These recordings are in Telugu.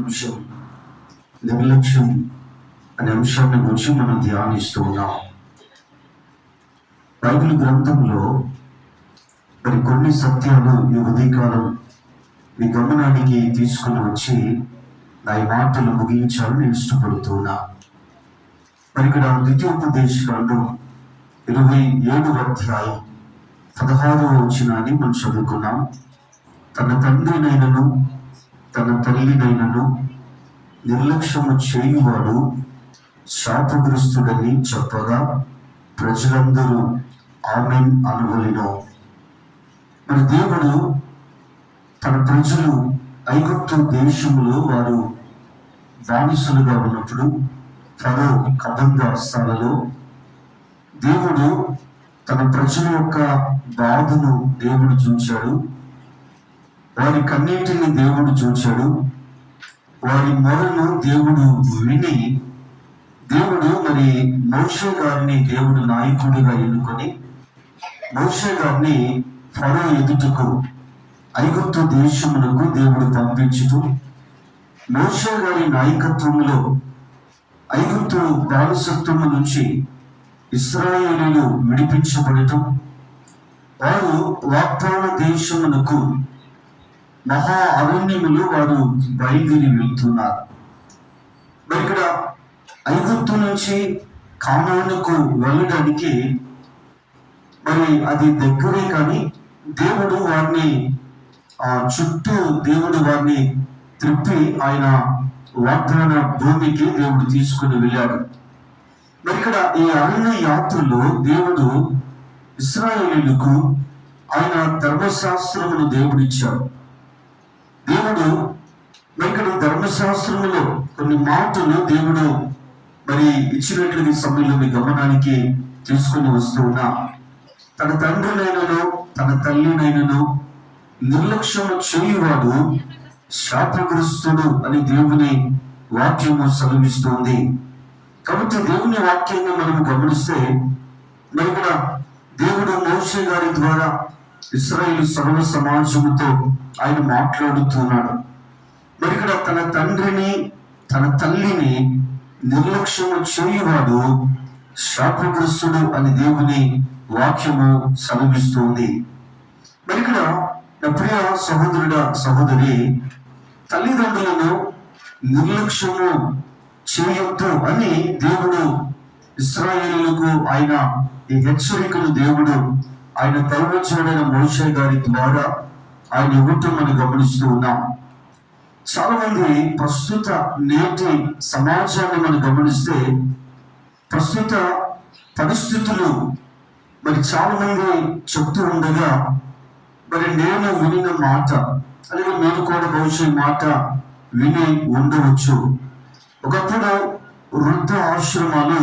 అంశం నిర్లక్ష్యం అనే అంశాన్ని గురించి మనం ధ్యానిస్తూ ఉన్నాం. బైబిల్ గ్రంథంలో మరి కొన్ని సత్యాలు ఈ ఉదయకాలం మీ గమనానికి తీసుకుని వచ్చి నా ఈ మాటలు ముగించాలని ఇష్టపడుతున్నా. మరి ఇక్కడ ద్వితీయోపదేశకాండం 27వ అధ్యాయం 16వ వచనాన్ని మనం చదువుకున్నాం. తన తండ్రినైనను తన తల్లినైనను నిర్లక్ష్యము చేయువాడు శాపగ్రస్తుడని చెప్పగా ప్రజలందరూ ఆమేన్ అనవలెను. మరి దేవుడు తన ప్రజలు ఐగుప్తు దేశంలో వారు బానిసలుగా ఉన్నప్పుడు ఫరో కబంధ హస్తాలలో దేవుడు తన ప్రజల యొక్క బాధను దేవుడు చూచాడు. వారి కన్నీటిని దేవుడు చూచాడు. వారి మొరను దేవుడు విని దేవుడు మరి మోషే గారిని దేవుడు నాయకుడిగా ఎన్నుకొని మోషే గారిని ఫరో ఎదుటకు ఐగుప్తు దేశమునకు దేవుడు పంపించుతూ మోషే గారి నాయకత్వంలో ఐగుప్తు బానిసత్వము నుంచి ఇశ్రాయేలీయులు విడిపించబడటం, వారు వాగ్దాన దేశమునకు మహా అరణ్యములు వారు బయలుదేరి వెళ్తున్నారు. మరి ఇక్కడ ఐగుప్తు నుంచి కానానుకు వెళ్ళడానికి మరి అది దగ్గరే, కానీ దేవుడు వారిని చుట్టూ దేవుడు వారిని త్రిప్పి ఆయన వాగ్దాన భూమికి దేవుడు తీసుకుని వెళ్ళాడు. మరి ఇక్కడ ఈ అరణ్య యాత్రలో దేవుడు ఇశ్రాయేలీయులకు ఆయన ధర్మశాస్త్రమును దేవుడు ఇచ్చాడు. దేవుడు మరి ఇక్కడ ధర్మశాస్త్రములో కొన్ని మాటలు దేవుడు మరి ఇచ్చినటువంటి సమయంలో మీ గమనానికి తీసుకుని వస్తూ ఉన్నా. తన తండ్రినైనను తన తల్లినైనను నిర్లక్ష్యము చేయువాడు శాపగ్రస్తుడు అని దేవుని వాక్యము సెలవిస్తుంది. కాబట్టి దేవుని వాక్యాన్ని మనం గమనిస్తే మరి ఇక్కడ దేవుడు మోషే గారి ద్వారా ఇశ్రాయేలు సర్వ సమాజముతో ఆయన మాట్లాడుతున్నాడు. మరి ఇక్కడ తన తండ్రిని తన తల్లిని నిర్లక్ష్యము చేయువాడు శాపగ్రస్తుడు అని దేవుని వాక్యము సెలవిస్తుంది. మరి ఇక్కడ నా ప్రియ సహోదరుడా సహోదరి, తల్లిదండ్రులను నిర్లక్ష్యము చేయొద్దు అని దేవుడు ఇశ్రాయేలులకు ఆయన ఈ హెచ్చరికను దేవుడు ఆయన దైవజనుడైన మోషే గారి ద్వారా ఆయన ఇవ్వటం మనం గమనిస్తూ ఉన్నాం. చాలా మంది ప్రస్తుత నేటి సమాజాన్ని మనం గమనిస్తే ప్రస్తుత పరిస్థితులు మరి చాలా మంది చెప్తూ ఉండగా మరి నేను వినిన మాట അല്ലെങ്കിൽ నేను కూడా బహుశా మాట విని ఉండవచ్చు. ఒకప్పుడు వృద్ధ ఆశ్రమాలు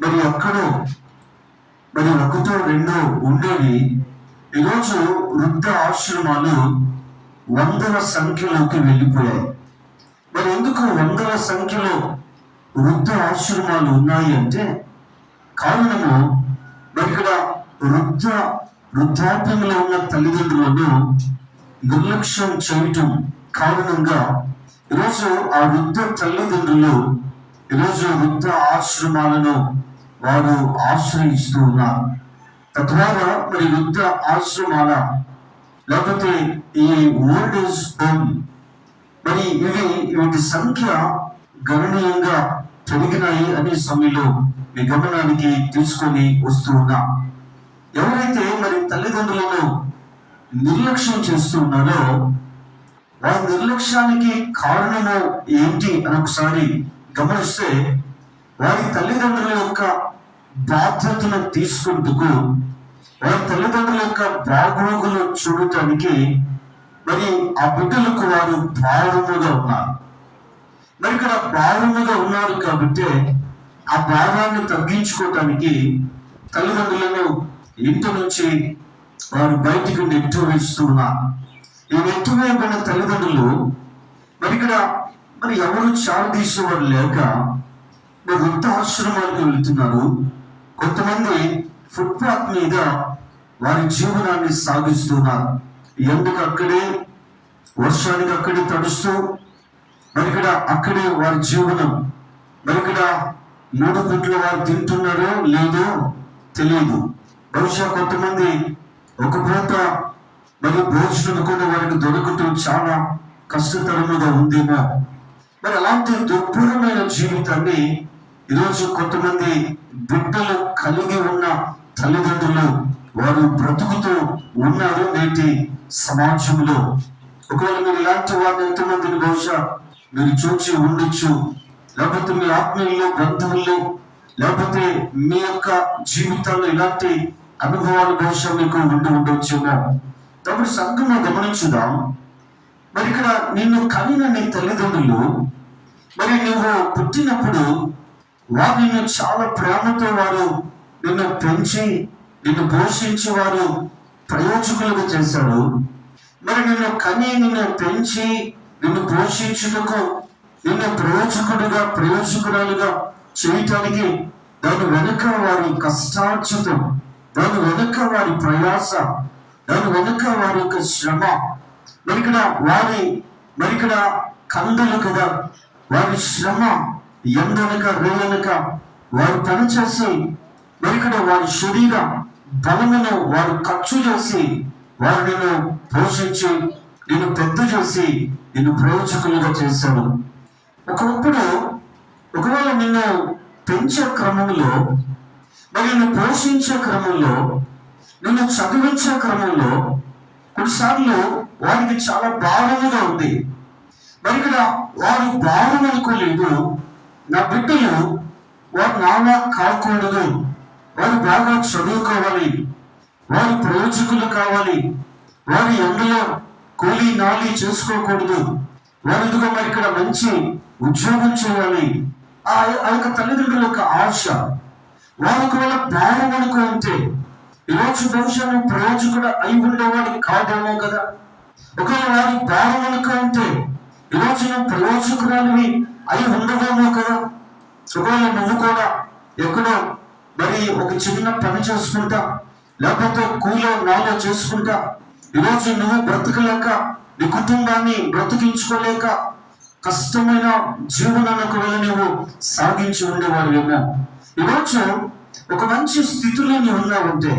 మరి ఎక్కడో మరి ఒకటో రెండో ఉండేవి. ఈరోజు వృద్ధ ఆశ్రమాలు వందల సంఖ్యలోకి వెళ్ళిపోయాయి. మరి ఎందుకు వందల సంఖ్యలో వృద్ధ ఆశ్రమాలు ఉన్నాయి అంటే కారణము మరి ఇక్కడ వృద్ధాప్యంలో ఉన్న తల్లిదండ్రులను నిర్లక్ష్యం చేయటం కారణంగా ఈరోజు ఆ వృద్ధ తల్లిదండ్రులు ఈరోజు వృద్ధ ఆశ్రమాలను వారు ఆశ్రయిస్తూ ఉన్నారు. తద్వారా మరి వృద్ధ ఆశ్రమాల లేకపోతే ఈ ఓల్డ్ ఏజ్ హోమ్ మరి వీటి సంఖ్య గణనీయంగా పెరిగినాయి అనే సమయంలో మీ గమనానికి తీసుకొని వస్తూ ఉన్నా. ఎవరైతే మరి తల్లిదండ్రులను నిర్లక్ష్యం చేస్తూ ఉన్నారో వారి నిర్లక్ష్యానికి కారణము ఏంటి అని ఒకసారి గమనిస్తే వారి తల్లిదండ్రుల యొక్క బాధ్యతను తీసుకుంటూ వారి తల్లిదండ్రుల యొక్క బాగోగులు చూడటానికి మరి ఆ బిడ్డలకు వారు భారముగా ఉన్నారు. మరి ఇక్కడ భారముగా ఉన్నారు కాబట్టి ఆ భారాన్ని తగ్గించుకోవటానికి తల్లిదండ్రులను ఇంటి నుంచి వారు బయటికి నెట్టివేస్తూ ఉన్నారు. ఈ నెట్టివేయబడిన తల్లిదండ్రులు మరి ఇక్కడ మరి ఎవరు చాలు తీసేవారు లేక మరి వృద్ధ ఆశ్రమాలకు వెళుతున్నారు. కొంతమంది ఫుట్పాత్ మీద వారి జీవనాన్ని సాగిస్తున్నారు. ఎండకు అక్కడే, వర్షానికి అక్కడే తడుస్తూ మరి ఇక్కడ అక్కడే వారి జీవనం. మరి ఇక్కడ 3 పూట్ల వారు తింటున్నారో లేదో తెలియదు. బహుశా కొంతమంది ఒక పూట మరి భోజనం కూడా వారికి దొరకటం చాలా కష్టతరముగా ఉందేమో. మరి అలాంటి దుర్భరమైన జీవితాన్ని ఈరోజు కొంతమంది బిడ్డలు కలిగి ఉన్న తల్లిదండ్రులు వారు బ్రతుకుతూ ఉన్నారు నేటి సమాజంలో. ఒకవేళ మీరు ఇలాంటి వారిని ఎంతమందిని బహుశా మీరు చూసి ఉండొచ్చు, లేకపోతే మీ ఆత్మీయుల్లో, బంధువుల్లో, లేకపోతే మీ యొక్క జీవితాల్లో ఇలాంటి అనుభవాలు బహుశా మీకు ఉండవచ్చేమో. కాబట్టి సంఘంలో గమనించుదాం. మరి ఇక్కడ నిన్ను కనిన నీ తల్లిదండ్రులు, మరి నువ్వు పుట్టినప్పుడు వారు నిన్ను చాలా ప్రేమతో వారు నిన్ను పెంచి నిన్ను పోషించి వారు ప్రయోజకులుగా చేశారు. మరి నిన్ను కని నిన్ను పెంచి నిన్ను పోషించుటకు నిన్ను ప్రయోజకురాలుగా చేయటానికి దాని వెనుక వారి కష్టార్జితం, దాని వెనుక వారి ప్రయాస, దాని వెనుక వారి యొక్క శ్రమ, మరిక్కడ కందలు కదా, వారి శ్రమ ఎండనక రేయనక వారు పనిచేసి మరిక్కడ వారి శరీర బలమును వారు ఖర్చు చేసి వారు నిన్ను పోషించి నిన్ను పెద్ద చేసి నిన్ను ప్రయోజకులుగా చేశాడు. ఒకవేళ నిన్ను పెంచే క్రమంలో, మరి నిన్ను పోషించే క్రమంలో, నిన్ను చదివించే క్రమంలో కొన్నిసార్లు వారికి చాలా భారముగా ఉంది. మరి ఇక్కడ వారు భారం అనుకోలేదు, నా బిడ్డలు వారు నాలా కాకూడదు, వారు బాగా చదువుకోవాలి, వారు ప్రయోజకులు కావాలి, వారి ఎండలో కూలీ నాలి చేసుకోకూడదు, వారు ఇదిగో మరి ఇక్కడ మంచి ఉద్యోగం చేయాలి. ఆ యొక్క తల్లిదండ్రుల యొక్క ఆశ. వారు ఒకవేళ భారం అనుకుంటే ఈరోజు బహుశా ప్రయోజకుడు అయి ఉండేవాడు కాదేమో కదా. ఒకవేళ వారి భారం అనుకుంటే ఈరోజు ప్రయోజకురాలివి అయి ఉండవేమో కదా. ఒకవేళ నువ్వు కూడా ఎక్కడో మరి ఒక చిన్న పని చేసుకుంటా, లేకపోతే కూలో నాలో చేసుకుంటా ఈరోజు నువ్వు బ్రతకలేక, నీ కుటుంబాన్ని బ్రతికించుకోలేక కష్టమైన జీవనాన్ని ఒకవేళ నువ్వు సాగించి ఉండేవాడువేమో. ఈరోజు ఒక మంచి స్థితిలో నువ్వు ఉన్నావంటే,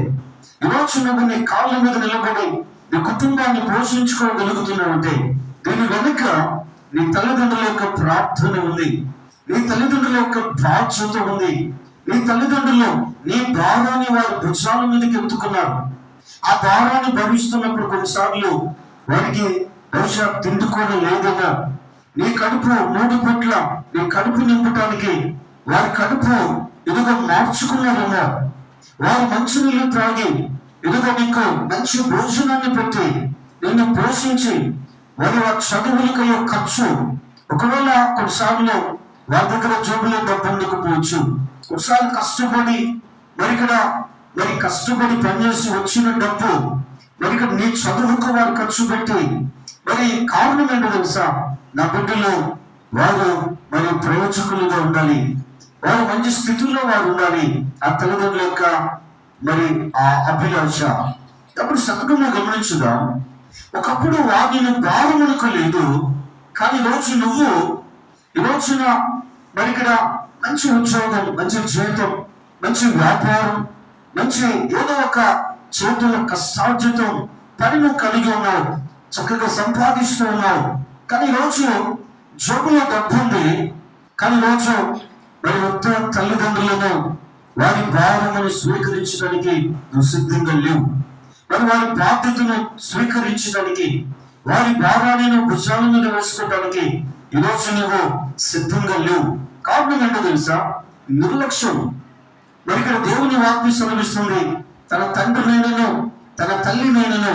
ఈరోజు నువ్వు నీ కాళ్ళ మీద నిలబడి నీ కుటుంబాన్ని పోషించుకోగలుగుతున్నావంటే దీని వెనుక నీ తల్లిదండ్రుల యొక్క ప్రార్థన ఉంది, నీ తల్లిదండ్రుల యొక్క బాధ్యత ఉంది. నీ తల్లిదండ్రులు నీ భారాన్ని వారి భుజాల మీదకి ఎత్తుకున్నారు. ఆ భారాన్ని భరిస్తున్నప్పుడు కొన్నిసార్లు వారికి బహుశా తిండుకోవడం లేదన్నా, నీ కడుపు 3 పూట్ల నీ కడుపు నింపటానికి వారి కడుపు ఎదుగో మార్చుకున్నారేమో. వారు మంచి నీళ్లు త్రాగి ఎదుగో నీకు మంచి భోజనాన్ని పెట్టి నిన్ను పోషించి వారి చదువులకయ్యే ఖర్చు. ఒకవేళ కొన్నిసార్లు వారి దగ్గర జోబులో డబ్బు ఉండకపోవచ్చు, కొన్నిసార్లు కష్టపడి మరి కష్టపడి పనిచేసి వచ్చిన డబ్బు మరి నీ చదువుకు వారు ఖర్చు పెట్టి, మరి కారణం ఏంటో తెలుసా, నా బిడ్డలు వారు మరి ప్రయోజకులుగా ఉండాలి, వారు మంచి స్థితిలో వారు ఉండాలి. ఆ తల్లిదండ్రుల యొక్క మరి ఆ అభిలాష. అప్పుడు సంఘంలో గమనించుదాం. ఒకప్పుడు వారిని భారం అనుకోలేదు, కానీ ఈరోజున మరి ఇక్కడ మంచి ఉద్యోగం, మంచి జీవితం, మంచి వ్యాపారం, మంచి ఏదో ఒక చేతుల కష్టార్జితం పనిను కలిగి ఉన్నావు, చక్కగా సంపాదిస్తూ ఉన్నావు. కానీ ఈరోజు జోబులో డబ్బు ఉంది, కానీ ఈరోజు మరి ఉత్త తల్లిదండ్రులను వారి భారమును స్వీకరించడానికి నువ్వు సిద్ధంగా లేవు. మరి వారి బాధ్యతను స్వీకరించడానికి, వారి భారాన్ని భుజాల మీద వేసుకోవడానికి ఈరోజు నువ్వు సిద్ధంగా లేవు. కారణం ఏంటో తెలుసా, నిర్లక్ష్యం. మరి ఇక్కడ దేవుని వాక్యం సెలవిస్తుంది, తన తండ్రినైనను తన తల్లినైనను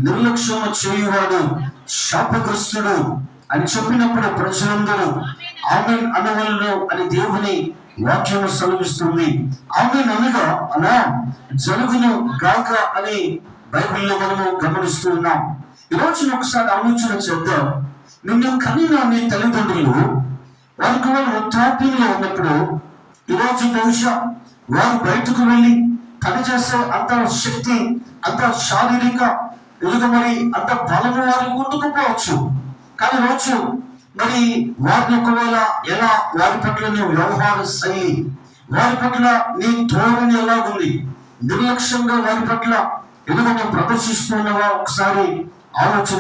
నిర్లక్ష్యము చేయువాడు శాపగ్రస్తుడు అని చెప్పినప్పుడు ప్రజలందరూ ఆమేన్ అనవలను అని దేవుని వాక్యము సెలవిస్తుంది. ఆమేన్ అనగా అలా జరుగును గాక అని బైబిల్లో మనము గమనిస్తూ ఉన్నాం. ఈరోజు ఒకసారి ఆలోచన చేద్దాం. నిన్ను కనిన నీ తల్లిదండ్రులు వారికి వాళ్ళు వృద్ధాప్యంలో ఉన్నప్పుడు ఈరోజు బహుశా వారు బయటకు వెళ్ళి పనిచేసే అంత శక్తి, అంత శారీరక మరి అంత బలము వారికి ఉండకపోవచ్చు. కానీ రోజు మరి వారిని ఒకవేళ ఎలా, వారి పట్ల నీ వ్యవహార శైలి, వారి పట్ల నీ ధోరణి ఎలా ఉంది, నిర్లక్ష్యంగా వారి పట్ల ఎదుగును ప్రదర్శిస్తున్నావా ఒకసారి ఆలోచన